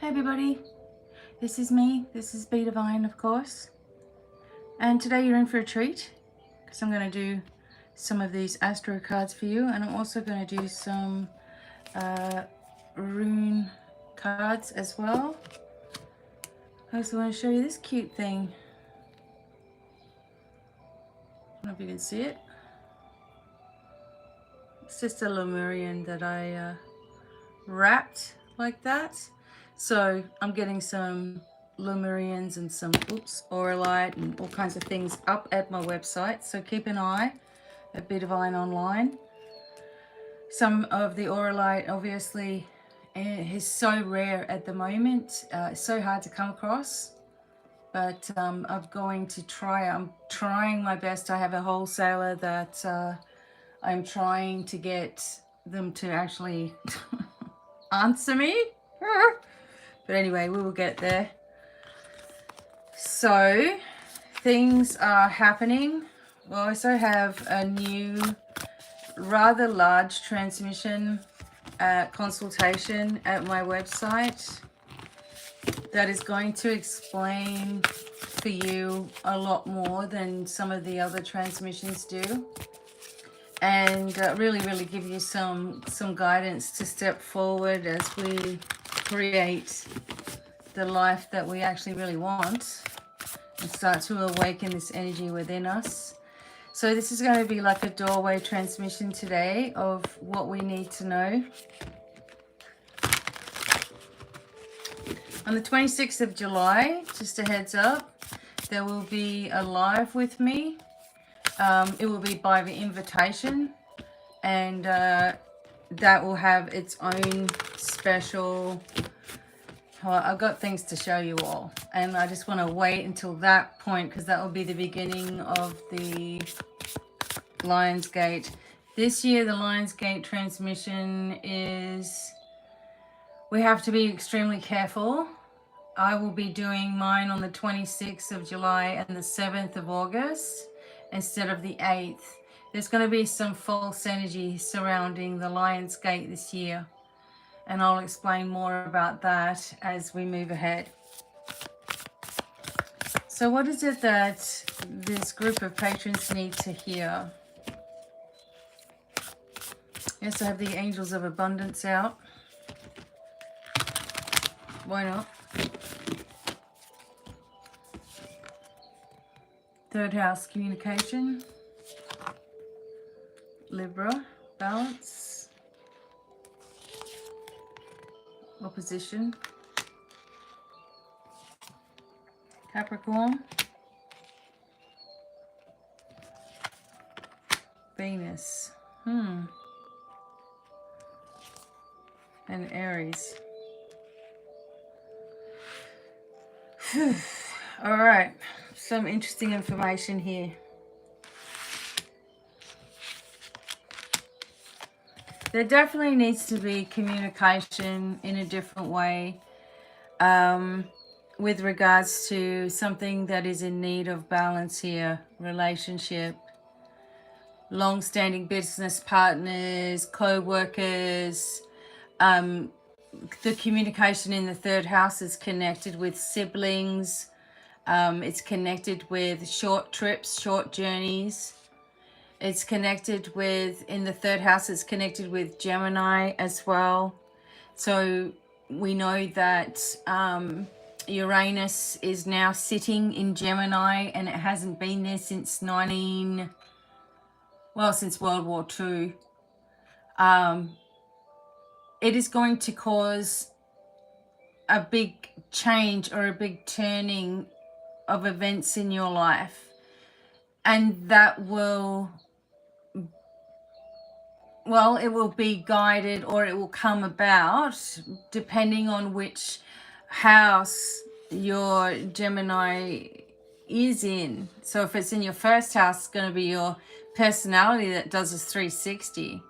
Hey everybody, this is me. This is BDevine, of course. And today you're in for a treat because I'm going to do some of these astro cards for you, and I'm also going to do some rune cards as well. I also want to show you this cute thing. I don't know if you can see it. It's just a Lemurian that I wrapped like that. So I'm getting some Lemurians and some Auralite and all kinds of things up at my website. So keep an eye at BDevine online. Some of the Auralite obviously is so rare at the moment. It's so hard to come across. But I'm going to try. I'm trying my best. I have a wholesaler that I'm trying to get them to actually answer me. But anyway, we will get there. So things are happening. We also have a new rather large transmission consultation at my website that is going to explain for you a lot more than some of the other transmissions do, and really give you some guidance to step forward as we create the life that we actually really want and start to awaken this energy within us. So this is going to be like a doorway transmission today of what we need to know. On the 26th of July, just a heads up, there will be a live with me. It will be by the invitation, and that will have its own special... Well, I've got things to show you all, and I just want to wait until that point because that will be the beginning of the Lionsgate. This year, the Lionsgate transmission is... we have to be extremely careful. I will be doing mine on the 26th of July and the 7th of August instead of the 8th. There's going to be some false energy surrounding the Lionsgate this year, and I'll explain more about that as we move ahead. So what is it that this group of patrons need to hear? Yes, I have the Angels of Abundance out. Why not? Third house, communication. Libra, balance. Opposition. Capricorn. Venus. And Aries. All right, some interesting information here. There definitely needs to be communication in a different way with regards to something that is in need of balance here. Relationship, long-standing business partners, co-workers. The communication in the third house is connected with siblings. It's connected with short trips, short journeys. It's connected with, in the third house, it's connected with Gemini as well. So we know that Uranus is now sitting in Gemini, and it hasn't been there since since World War II. It is going to cause a big change or a big turning of events in your life, and that will... well, it will be guided, or it will come about depending on which house your Gemini is in. So if it's in your first house, it's going to be your personality that does a 360.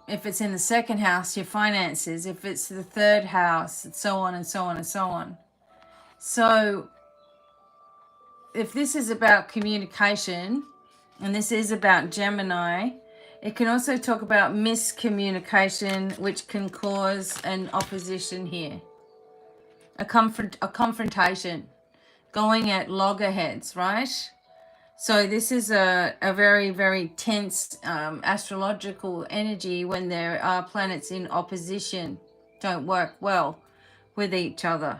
If it's in the second house, your finances. If it's the third house, and so on and so on and so on. So if this is about communication, and this is about Gemini, It can also talk about miscommunication, which can cause an opposition here. A confrontation, going at loggerheads, right? So this is a very, very tense astrological energy when there are planets in opposition, don't work well with each other.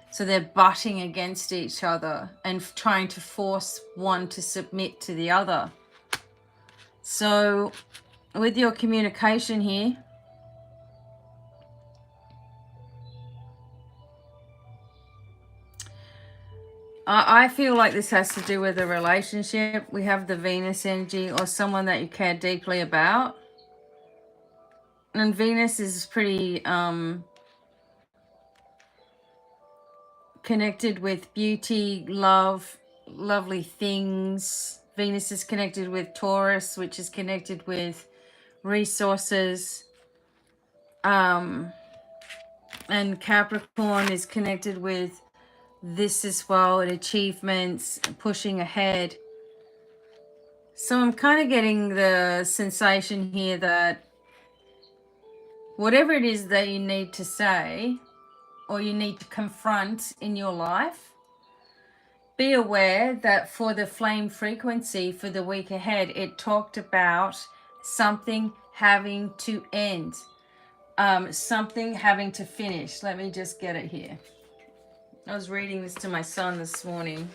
So they're butting against each other and trying to force one to submit to the other. So with your communication here, I feel like this has to do with a relationship. We have the Venus energy or someone that you care deeply about. And Venus is pretty connected with beauty, love, lovely things. Venus is connected with Taurus, which is connected with resources. And Capricorn is connected with this as well, and achievements, pushing ahead. So I'm kind of getting the sensation here that whatever it is that you need to say or you need to confront in your life, be aware that for the flame frequency for the week ahead, it talked about something having to end, something having to finish. Let me just get it here. I was reading this to my son this morning.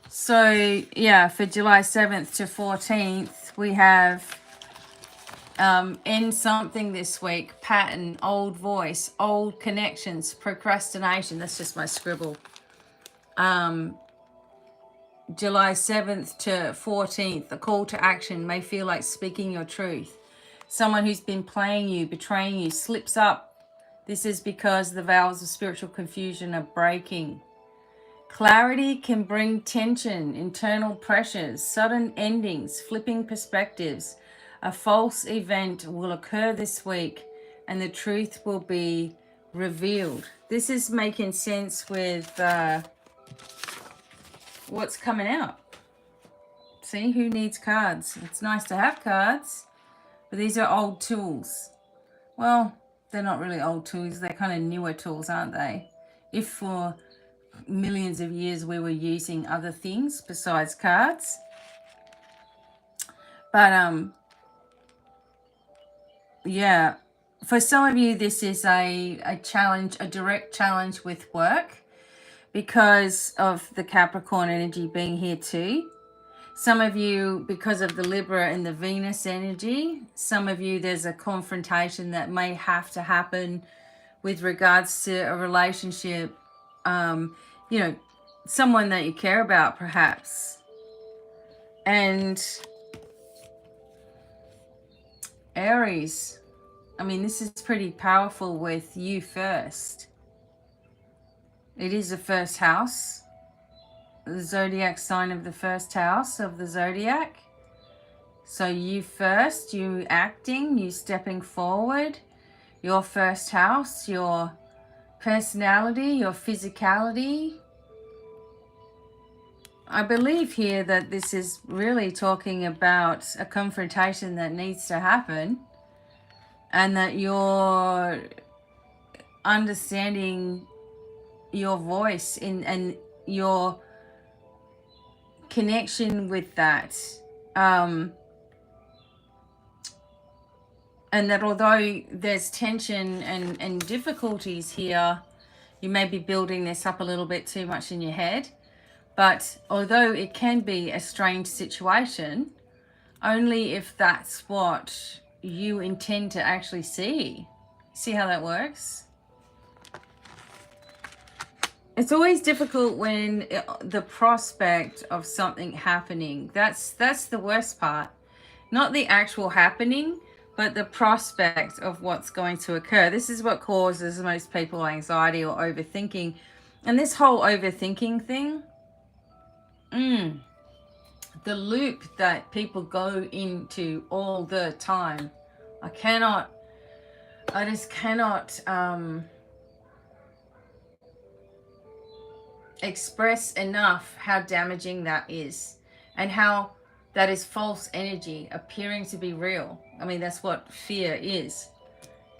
So yeah, for July 7th to 14th, we have end something this week, pattern, old voice, old connections, procrastination. That's just my scribble. July 7th to 14th, the call to action may feel like speaking your truth. Someone who's been playing you, betraying you, slips up. This is because the veils of spiritual confusion are breaking. Clarity can bring tension, internal pressures, sudden endings, flipping perspectives. A false event will occur this week and the truth will be revealed. This is making sense with what's coming out. See, who needs cards? It's nice to have cards, but these are old tools. Well, they're not really old tools. They're kind of newer tools, aren't they? If for millions of years we were using other things besides cards. But yeah, for some of you this is a challenge, a direct challenge with work because of the Capricorn energy being here too. Some of you, because of the Libra and the Venus energy, some of you there's a confrontation that may have to happen with regards to a relationship, you know, someone that you care about perhaps. And Aries, I mean, this is pretty powerful with you first. It is the first house, the zodiac sign of the first house of the zodiac. So you first, you acting, you stepping forward, your first house, your personality, your physicality. I believe here that this is really talking about a confrontation that needs to happen, and that you're understanding your voice and your connection with that. And that although there's tension and difficulties here, you may be building this up a little bit too much in your head. But although it can be a strange situation, only if that's what you intend to actually see. See how that works? It's always difficult when the prospect of something happening, that's the worst part. Not the actual happening, but the prospect of what's going to occur. This is what causes most people anxiety or overthinking. And this whole overthinking thing, the loop that people go into all the time, I just cannot express enough how damaging that is, and how that is false energy appearing to be real. I mean, that's what fear is.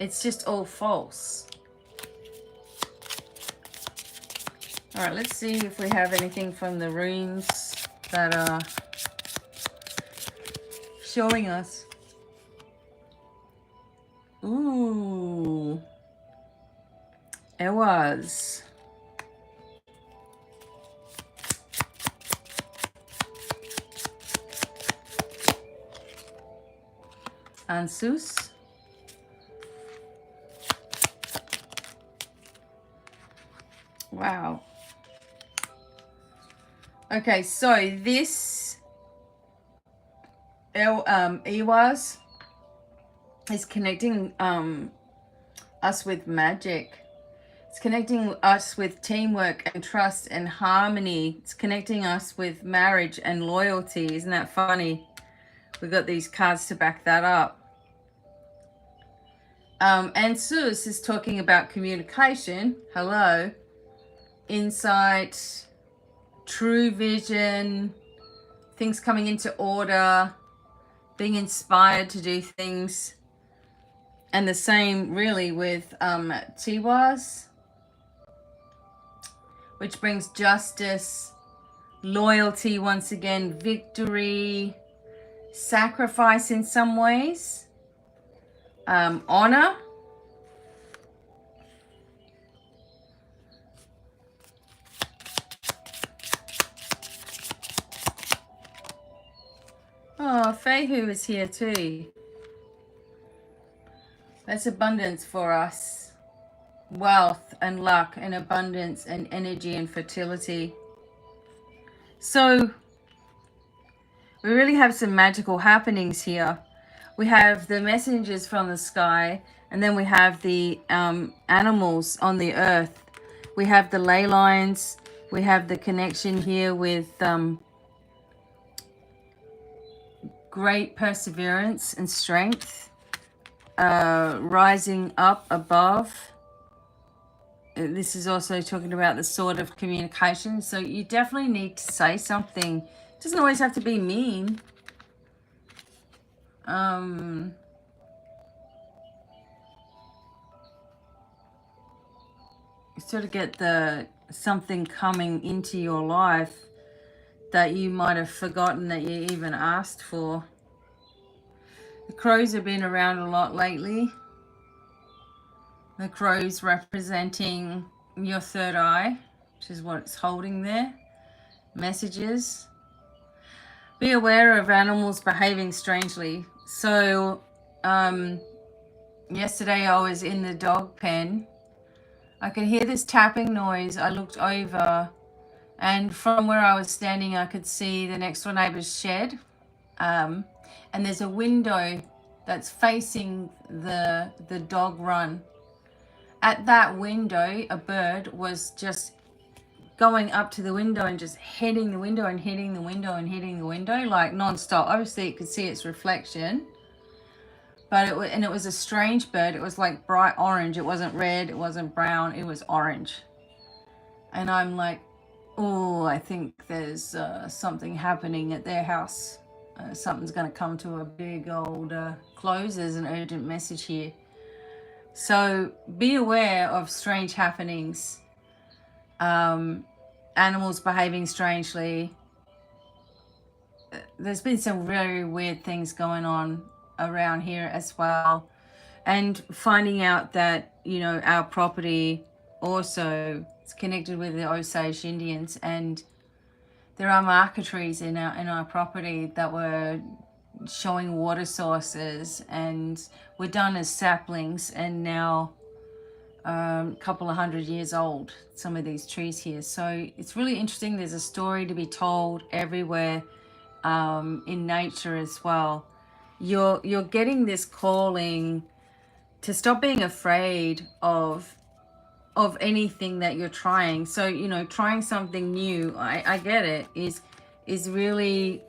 It's just all false. All right, let's see if we have anything from the runes that are showing us. Ooh. It was. Ansus. Wow. Okay, so this Ewas is connecting us with magic. It's connecting us with teamwork and trust and harmony. It's connecting us with marriage and loyalty. Isn't that funny? We've got these cards to back that up. And Sus is talking about communication. Hello. Insight, true vision, things coming into order, being inspired to do things. And the same really with Tiwas, which brings justice, loyalty once again, victory, sacrifice in some ways, honor. Oh, Fehu is here too. That's abundance for us. Wealth and luck and abundance and energy and fertility. So we really have some magical happenings here. We have the messengers from the sky, and then we have the animals on the earth. We have the ley lines. We have the connection here with great perseverance and strength, rising up above. This is also talking about the sort of communication. So you definitely need to say something. It doesn't always have to be mean. You sort of get something coming into your life that you might have forgotten that you even asked for. The crows have been around a lot lately. The crows representing your third eye, which is what it's holding there. Messages. Be aware of animals behaving strangely. So yesterday I was in the dog pen. I could hear this tapping noise. I looked over, and from where I was standing I could see the next door neighbor's shed, and there's a window that's facing the dog run. At that window, a bird was just going up to the window and just hitting the window and hitting the window and hitting the window like non-stop. Obviously you could see its reflection, but it was a strange bird. It was like bright orange. It wasn't red, it wasn't brown, it was orange. And I'm like, oh, I think there's something happening at their house. Something's going to come to a big old close. There's an urgent message here. So be aware of strange happenings, animals behaving strangely. There's been some very weird things going on around here as well. And finding out that, you know, our property also is connected with the Osage Indians, and there are marker trees in our property that were showing water sources and were done as saplings, and now a couple of 100 years old, some of these trees here. So it's really interesting. There's a story to be told everywhere in nature as well. You're getting this calling to stop being afraid of anything that you're trying. So, you know, trying something new, I get it, is really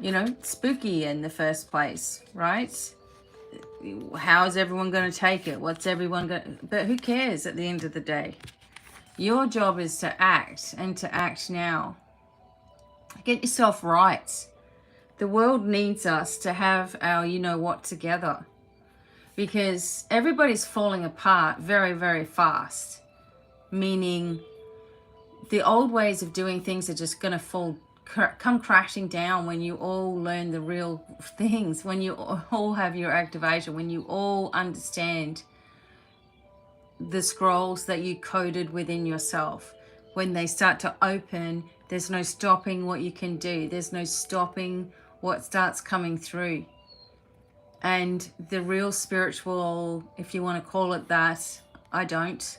you know, spooky in the first place, right? How is everyone going to take it? What's everyone going to... But who cares at the end of the day? Your job is to act, and to act now. Get yourself right. The world needs us to have our you-know-what together, because everybody's falling apart very, very fast, meaning the old ways of doing things are just going to come crashing down when you all learn the real things, when you all have your activation, when you all understand the scrolls that you coded within yourself. When they start to open, there's no stopping what you can do. There's no stopping what starts coming through. And the real spiritual, if you want to call it that, I don't,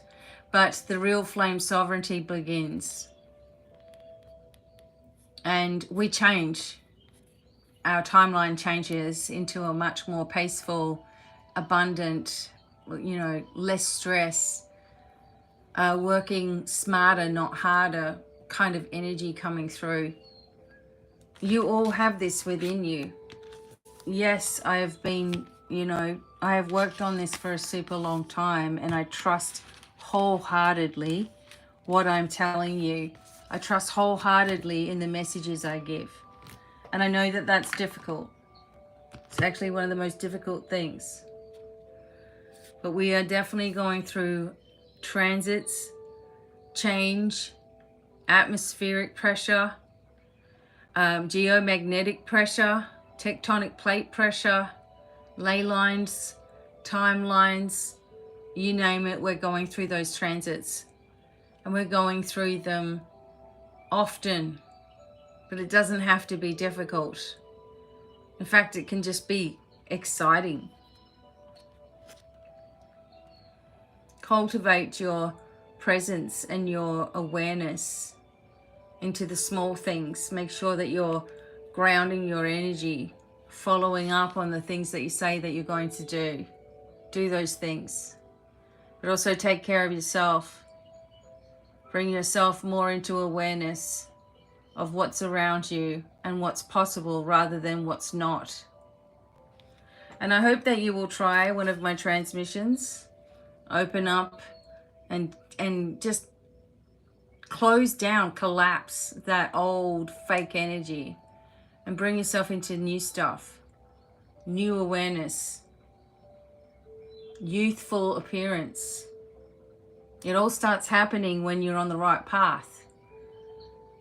but the real flame sovereignty begins. And we change. Our timeline changes into a much more peaceful, abundant, less stress, working smarter, not harder kind of energy coming through. You all have this within you. Yes, I have been, I have worked on this for a super long time, and I trust wholeheartedly what I'm telling you. I trust wholeheartedly in the messages I give. And I know that that's difficult. It's actually one of the most difficult things. But we are definitely going through transits, change, atmospheric pressure, geomagnetic pressure, tectonic plate pressure, ley lines, timelines, you name it, we're going through those transits. And we're going through them often, but it doesn't have to be difficult. In fact, it can just be exciting. Cultivate your presence and your awareness into the small things. Make sure that you're grounding your energy, following up on the things that you say that you're going to do. Do those things. But also take care of yourself. Bring yourself more into awareness of what's around you and what's possible rather than what's not. And I hope that you will try one of my transmissions. Open up and just close down, collapse that old fake energy and bring yourself into new stuff, new awareness, youthful appearance. It all starts happening when you're on the right path.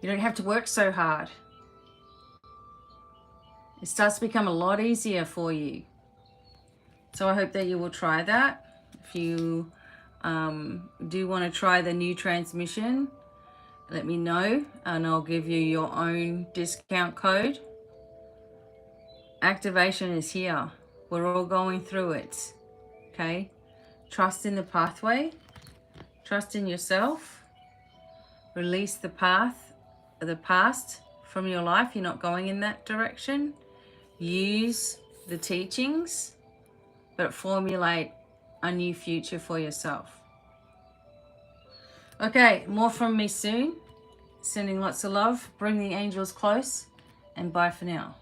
You don't have to work so hard. It starts to become a lot easier for you. So I hope that you will try that. If you do want to try the new transmission, let me know and I'll give you your own discount code. Activation is here. We're all going through it. Okay? Trust in the pathway. Trust in yourself. Release the past from your life. You're not going in that direction. Use the teachings, but formulate a new future for yourself. Okay, more from me soon. Sending lots of love. Bring the angels close, and bye for now.